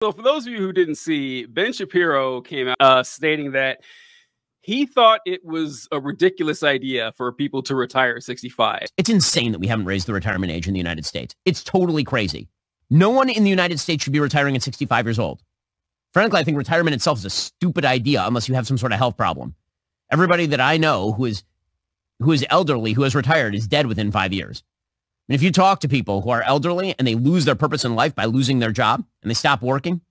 So for those of you who didn't see, Ben Shapiro came out stating that he thought it was a ridiculous idea for people to retire at 65. It's insane that we haven't raised the retirement age in the United States. It's totally crazy. No one in the United States should be retiring at 65 years old. Frankly, I think retirement itself is a stupid idea unless you have some sort of health problem. Everybody that I know who is elderly, who has retired, is dead within 5 years. And if you talk to people who are elderly and they lose their purpose in life by losing their job and they stop working,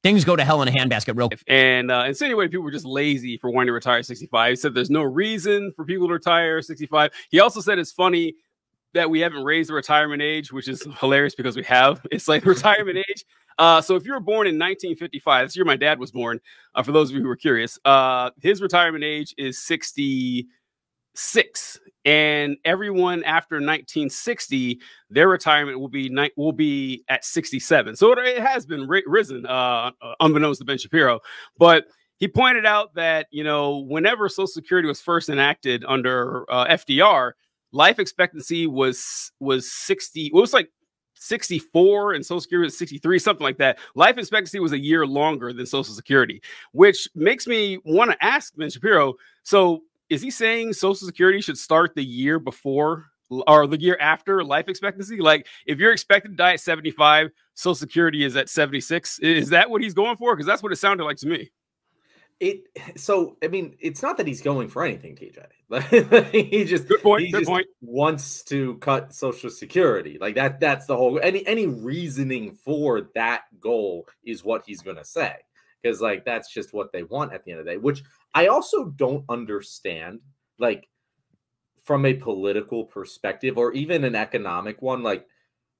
things go to hell in a handbasket real quick. And insinuated people were just lazy for wanting to retire at 65. He said there's no reason for people to retire at 65. He also said it's funny that we haven't raised the retirement age, which is hilarious because we have. It's like retirement age. So if you were born in 1955, that's the year my dad was born, for those of you who were curious, his retirement age is 66. And everyone after 1960, their retirement will be at 67. So it has been risen, unbeknownst to Ben Shapiro. But he pointed out that, you know, whenever Social Security was first enacted under FDR, life expectancy was 60. It was like 64 and Social Security was 63, something like that. Life expectancy was a year longer than Social Security, which makes me want to ask Ben Shapiro, so is he saying Social Security should start the year before or the year after life expectancy? Like if you're expected to die at 75, Social Security is at 76. Is that what he's going for? Because that's what it sounded like to me. So I mean, it's not that he's going for anything, TJ. He just good point. Wants to cut Social Security. Like that's the whole any reasoning for that goal is what he's gonna say. Because like that's just what they want at the end of the day, which I also don't understand, like from a political perspective or even an economic one. Like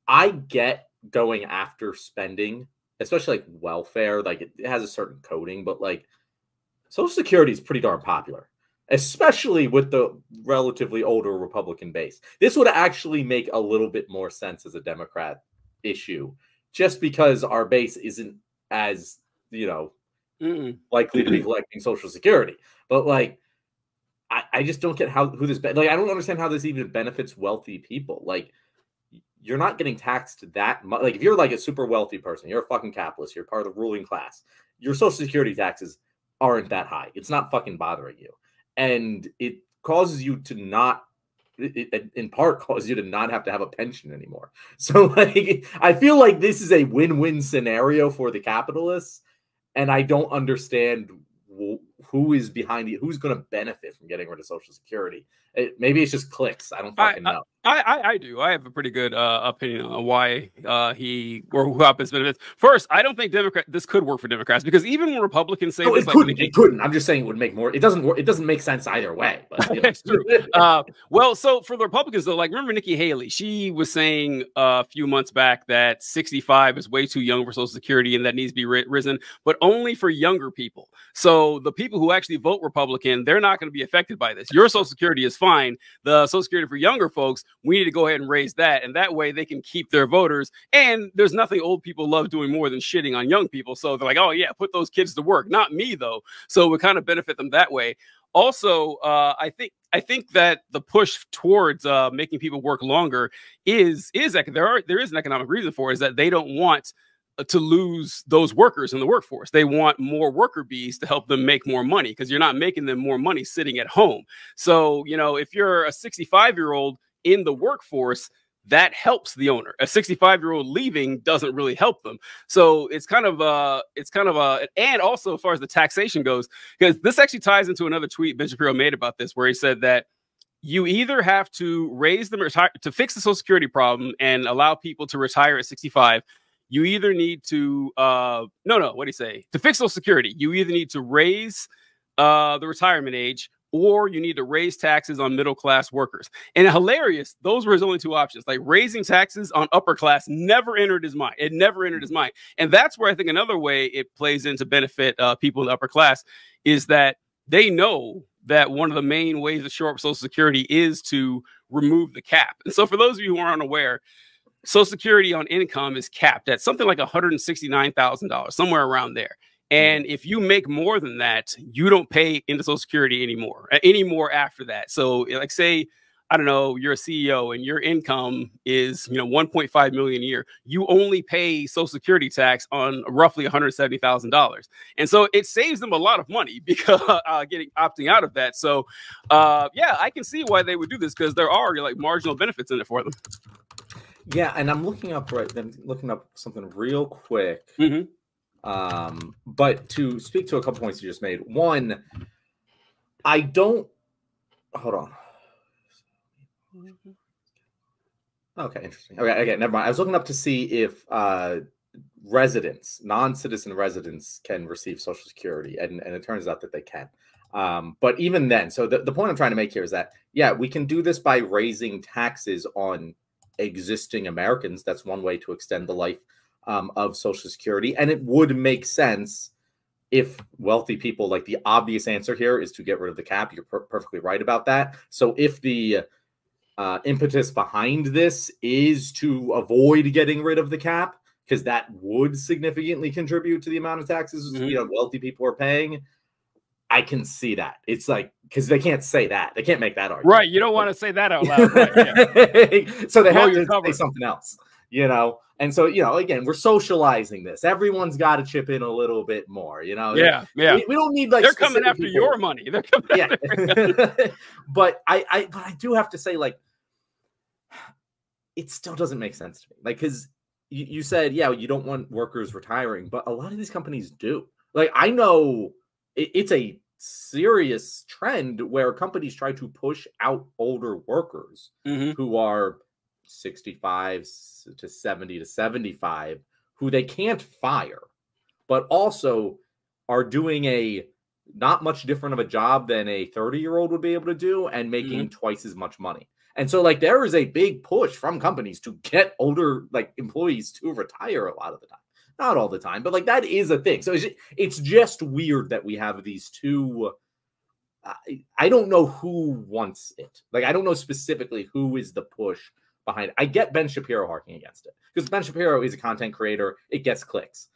I get going after spending, especially like welfare, like it has a certain coding, but like Social Security is pretty darn popular, especially with the relatively older Republican base. This would actually make a little bit more sense as a Democrat issue, just because our base isn't as, you know, likely to be collecting Social Security. But like, I just don't get who this, like, I don't understand how this even benefits wealthy people. Like, you're not getting taxed that much. Like, if you're like a super wealthy person, you're a fucking capitalist, you're part of the ruling class, your Social Security taxes aren't that high. It's not fucking bothering you. And it causes you to not, in part causes you to not have to have a pension anymore. So like, I feel like this is a win-win scenario for the capitalists. And I don't understand who is behind it, who's going to benefit from getting rid of Social Security. Maybe it's just clicks. I don't fucking know. I do. I have a pretty good opinion on why he or who happens benefits. First, I don't think this could work for Democrats, because even when Republicans say it couldn't. I'm just saying it would make more. It doesn't work. It doesn't make sense either way. But, you know. That's true. Well, so for the Republicans though, like remember Nikki Haley? She was saying a few months back that 65 is way too young for Social Security and that needs to be risen, but only for younger people. So the people who actually vote Republican, they're not going to be affected by this. Your Social Security is fine. The Social Security for younger folks, we need to go ahead and raise that. And that way they can keep their voters. And there's nothing old people love doing more than shitting on young people. So they're like, oh yeah, put those kids to work. Not me though. So we kind of benefit them that way. Also, I think that the push towards making people work longer there is an economic reason for it, is that they don't want to lose those workers in the workforce. They want more worker bees to help them make more money, because you're not making them more money sitting at home. So, you know, if you're a 65-year-old in the workforce, that helps the owner. A 65-year-old leaving doesn't really help them. So it's kind of and also as far as the taxation goes, because this actually ties into another tweet Ben Shapiro made about this, where he said that you either have to raise them to fix the Social Security problem and allow people to retire at 65. You either need to what do you say? To fix Social Security, you either need to raise the retirement age, or you need to raise taxes on middle-class workers. And hilarious, those were his only two options. Like raising taxes on upper class never entered his mind. It never entered his mind. And that's where I think another way it plays into benefit people in the upper class is that they know that one of the main ways to shore up Social Security is to remove the cap. And so for those of you who are unaware, Social Security on income is capped at something like $169,000, somewhere around there. And if you make more than that, you don't pay into Social Security anymore after that. So like say I don't know, you're a CEO and your income is, 1.5 million a year, you only pay Social Security tax on roughly $170,000. And so it saves them a lot of money because opting out of that. So yeah, I can see why they would do this, because there are like marginal benefits in it for them. Yeah, and I'm looking up something real quick. But to speak to a couple points you just made. One, I don't hold on. Okay, interesting. Okay, never mind. I was looking up to see if residents, non-citizen residents, can receive Social Security, and it turns out that they can. But even then, so the point I'm trying to make here is that, yeah, we can do this by raising taxes on existing Americans. That's one way to extend the life of Social Security. And it would make sense if wealthy people, like, the obvious answer here is to get rid of the cap. You're perfectly right about that. So if the impetus behind this is to avoid getting rid of the cap, because that would significantly contribute to the amount of taxes wealthy people are paying, I can see that. It's like, because they can't say that. They can't make that argument. Right. You don't want to say that out loud. Right. Yeah. So they have to say something else, And so, again, we're socializing this. Everyone's got to chip in a little bit more, Yeah. Yeah. We don't need, like, they're coming after your money. They're coming after. But I do have to say, like, it still doesn't make sense to me. Like, because you said, yeah, you don't want workers retiring, but a lot of these companies do. Like, I know it's a serious trend where companies try to push out older workers who are 65 to 70 to 75, who they can't fire, but also are doing a not much different of a job than a 30-year-old would be able to do, and making twice as much money. And so, like, there is a big push from companies to get older, like, employees to retire a lot of the time. Not all the time, but, like, that is a thing. So it's just weird that we have these two. I don't know who wants it. Like, I don't know specifically who is the push behind it. I get Ben Shapiro harking against it, because Ben Shapiro is a content creator. It gets clicks.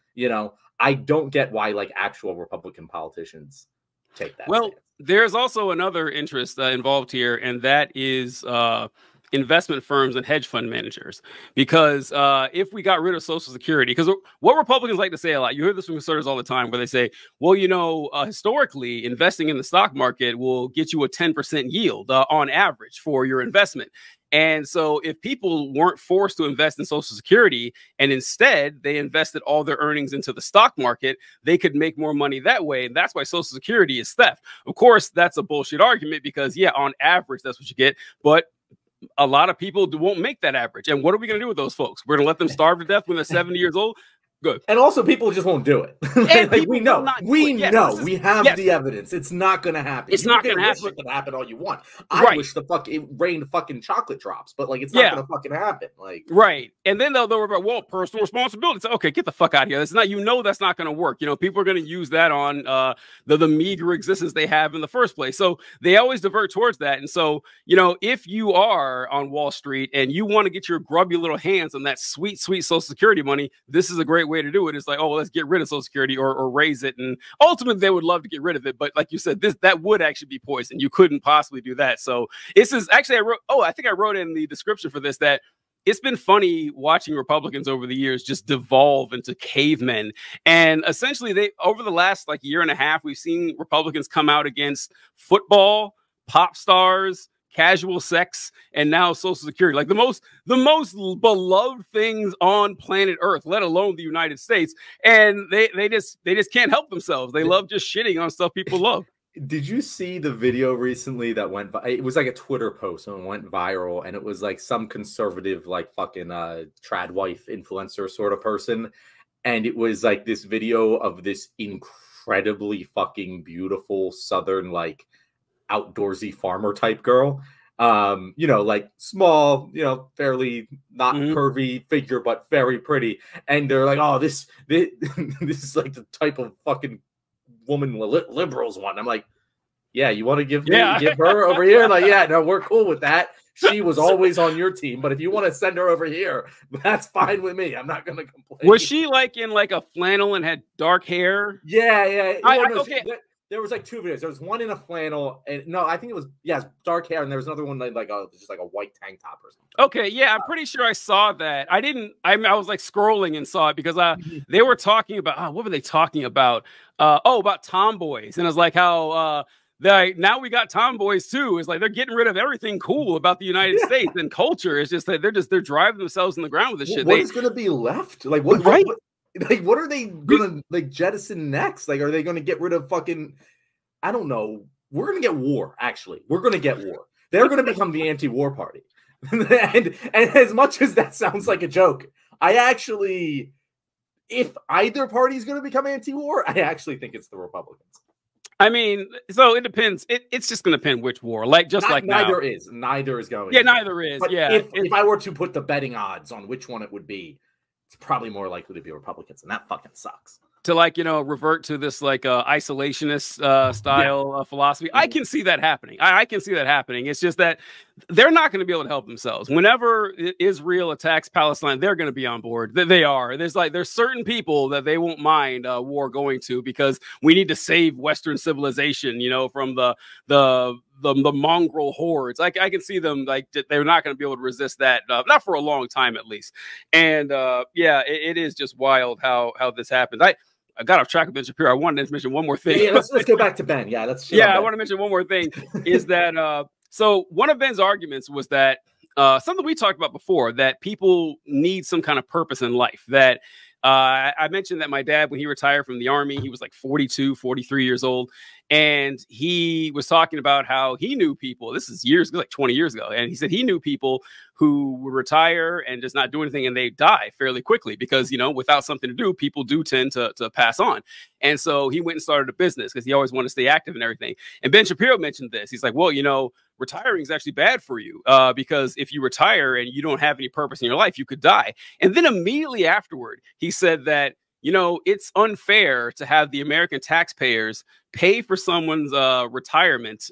I don't get why, like, actual Republican politicians take that stance. There's also another interest involved here, and that is investment firms and hedge fund managers. Because if we got rid of Social Security, because what Republicans like to say a lot, you hear this from conservatives all the time, where they say, well, historically, investing in the stock market will get you a 10% yield on average for your investment. And so if people weren't forced to invest in Social Security, and instead they invested all their earnings into the stock market, they could make more money that way. And that's why Social Security is theft. Of course, that's a bullshit argument, because, yeah, on average, that's what you get. But a lot of people won't make that average. And what are we going to do with those folks? We're going to let them starve to death when they're 70 years old? Good. And also, people just won't do it. Like, we know. We have the evidence. It's not going to happen. It's not going to happen. It can happen all you want. I wish it rained fucking chocolate drops, but, like, it's not going to fucking happen. Like, right. And then they'll about, well, personal responsibility. It's okay, get the fuck out of here. That's not. That's not going to work. People are going to use that on the meager existence they have in the first place. So they always divert towards that. And so, if you are on Wall Street and you want to get your grubby little hands on that sweet, sweet Social Security money, this is a great way to do it. It's like, oh, let's get rid of Social Security or raise it. And ultimately, they would love to get rid of it. But like you said, that would actually be poison. You couldn't possibly do that. So this is actually, I think I wrote in the description for this that it's been funny watching Republicans over the years just devolve into cavemen. And essentially, over the last year and a half, we've seen Republicans come out against football, pop stars, casual sex, and now Social Security, like the most beloved things on planet Earth, let alone the United States. And they just can't help themselves. They love just shitting on stuff people love. Did you see the video recently that went? It was like a Twitter post and it went viral, and it was like some conservative, like fucking trad wife influencer sort of person, and it was like this video of this incredibly fucking beautiful Southern, like, outdoorsy farmer type girl, like small, fairly not curvy figure, but very pretty. And they're like, oh, this is like the type of fucking woman liberals want. I'm like, yeah, you want to give her over here? Like, yeah, no, we're cool with that. She was always on your team, but if you want to send her over here, that's fine with me. I'm not going to complain. Was she like in like a flannel and had dark hair? Yeah. Okay. There was like 2 videos. There was one in a flannel, and no, I think it was dark hair, and there was another one like just like a white tank top or something. Okay, yeah, I'm pretty sure I saw that. I didn't. I was like scrolling and saw it because they were talking about what were they talking about? About tomboys, and it was like how now we got tomboys too. It's like they're getting rid of everything cool about the United States and culture. It's just that they're driving themselves in the ground with this shit. What is going to be left? Like what? Right? What are they gonna like jettison next? Like, are they gonna get rid of fucking? I don't know. We're gonna get war. Actually, we're gonna get war. They're gonna become the anti-war party. and as much as that sounds like a joke, I actually, if either party is gonna become anti-war, I actually think it's the Republicans. I mean, so it depends. It's just gonna depend which war. Like neither is going. Yeah, neither is. But yeah. If I were to put the betting odds on which one it would be, it's probably more likely to be Republicans, and that fucking sucks. To revert to this isolationist style philosophy. I can see that happening. I can see that happening. It's just that they're not going to be able to help themselves. Whenever Israel attacks Palestine, they're going to be on board. They are. There's certain people that they won't mind war going to because we need to save Western civilization, from the mongrel hordes. I can see them they're not going to be able to resist that, not for a long time at least. And it is just wild how this happens. I got off track of Ben Shapiro. I wanted to mention one more thing. Yeah, let's go back to Ben. Yeah, I want to mention one more thing. Is that so one of Ben's arguments was that something we talked about before, that people need some kind of purpose in life. That I mentioned that my dad, when he retired from the Army, he was like 42, 43 years old. And he was talking about how he knew people. This is like 20 years ago. And he said he knew people who would retire and just not do anything, and they die fairly quickly because, without something to do, people do tend to pass on. And so he went and started a business because he always wanted to stay active and everything. And Ben Shapiro mentioned this. He's like, well, retiring is actually bad for you because if you retire and you don't have any purpose in your life, you could die. And then immediately afterward, he said that, it's unfair to have the American taxpayers pay for someone's retirement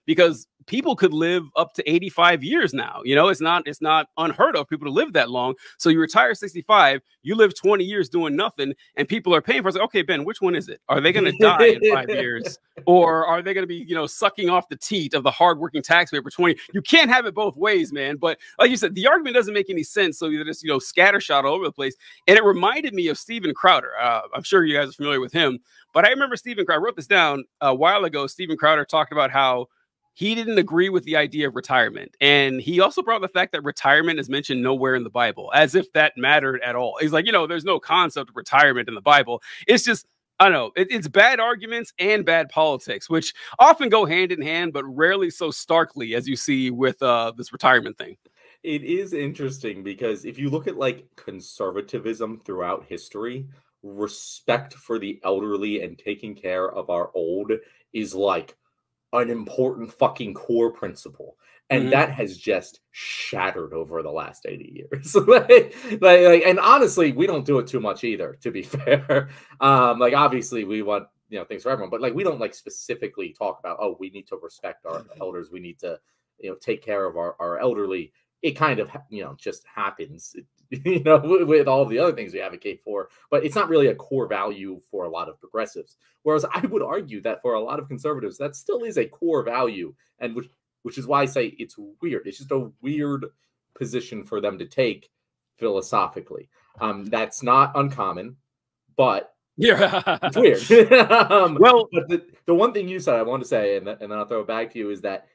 because people could live up to 85 years now. It's not unheard of people to live that long. So you retire 65, you live 20 years doing nothing, and people are paying for it. It's like, okay, Ben, which one is it? Are they going to die in 5 years? Or are they going to be, sucking off the teat of the hardworking taxpayer for 20? You can't have it both ways, man. But like you said, the argument doesn't make any sense. So you're just, scattershot all over the place. And it reminded me of Steven Crowder. I'm sure you guys are familiar with him. But I remember Steven Crowder, I wrote this down a while ago. Steven Crowder talked about how he didn't agree with the idea of retirement. And he also brought the fact that retirement is mentioned nowhere in the Bible, as if that mattered at all. He's like, there's no concept of retirement in the Bible. It's just, I don't know, it's bad arguments and bad politics, which often go hand in hand, but rarely so starkly as you see with this retirement thing. It is interesting because if you look at conservatism throughout history, respect for the elderly and taking care of our old is an important fucking core principle, and that has just shattered over the last 80 years. And honestly, we don't do it too much either, to be fair. Obviously we want things for everyone, but we don't specifically talk about, oh, we need to respect our elders, we need to take care of our elderly. It kind of just happens with all the other things we advocate for, but it's not really a core value for a lot of progressives. Whereas I would argue that for a lot of conservatives, that still is a core value, and which is why I say it's weird. It's just a weird position for them to take philosophically. That's not uncommon, but it's weird. Well, but the one thing you said I want to say, and then I'll throw it back to you, is that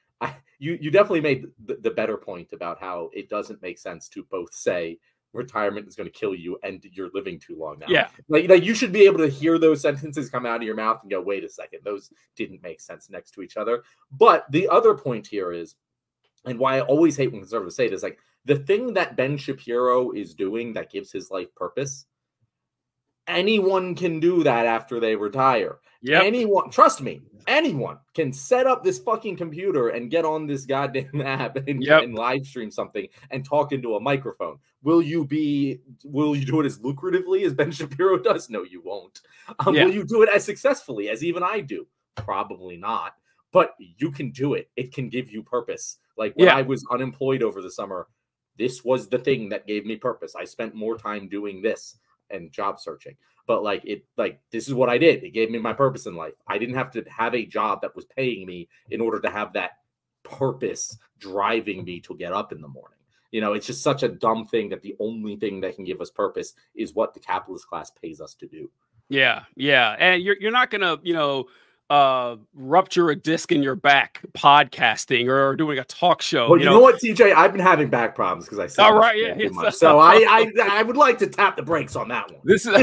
you definitely made the better point about how it doesn't make sense to both say retirement is going to kill you and you're living too long now. Yeah. You should be able to hear those sentences come out of your mouth and go, wait a second, those didn't make sense next to each other. But the other point here is, and why I always hate when conservatives say it, is the thing that Ben Shapiro is doing that gives his life purpose, anyone can do that after they retire. Yeah. Anyone, trust me, anyone can set up this fucking computer and get on this goddamn app and live stream something and talk into a microphone. Will you do it as lucratively as Ben Shapiro does? No, you won't. Will you do it as successfully as even I do? Probably not. But you can do it. It can give you purpose. When I was unemployed over the summer, this was the thing that gave me purpose. I spent more time doing this. and job searching. But like this is what I did. It gave me my purpose in life. I didn't have to have a job that was paying me in order to have that purpose driving me to get up in the morning. You know, it's just such a dumb thing that the only thing that can give us purpose is what the capitalist class pays us to do. Yeah, yeah. And you're not gonna, you know, rupture a disc in your back podcasting or doing a talk show. Well, you know what, TJ? I've been having back problems because I said all right, yeah. So I would like to tap the brakes on that one. This is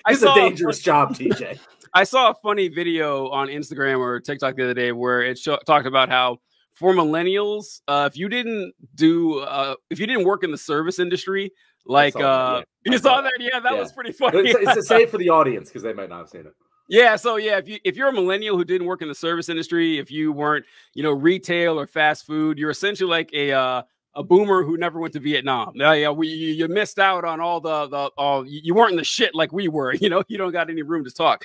it's a dangerous job, TJ. I saw a funny video on Instagram or TikTok the other day where it talked about how for millennials, if you didn't work in the service industry, like you saw that, yeah, that was pretty funny. It's a save for the audience because they might not have seen it. Yeah, so yeah, if you're a millennial who didn't work in the service industry, if you weren't, you know, retail or fast food, you're essentially like a boomer who never went to Vietnam. You missed out on all you weren't in the shit like we were. You know, you don't got any room to talk.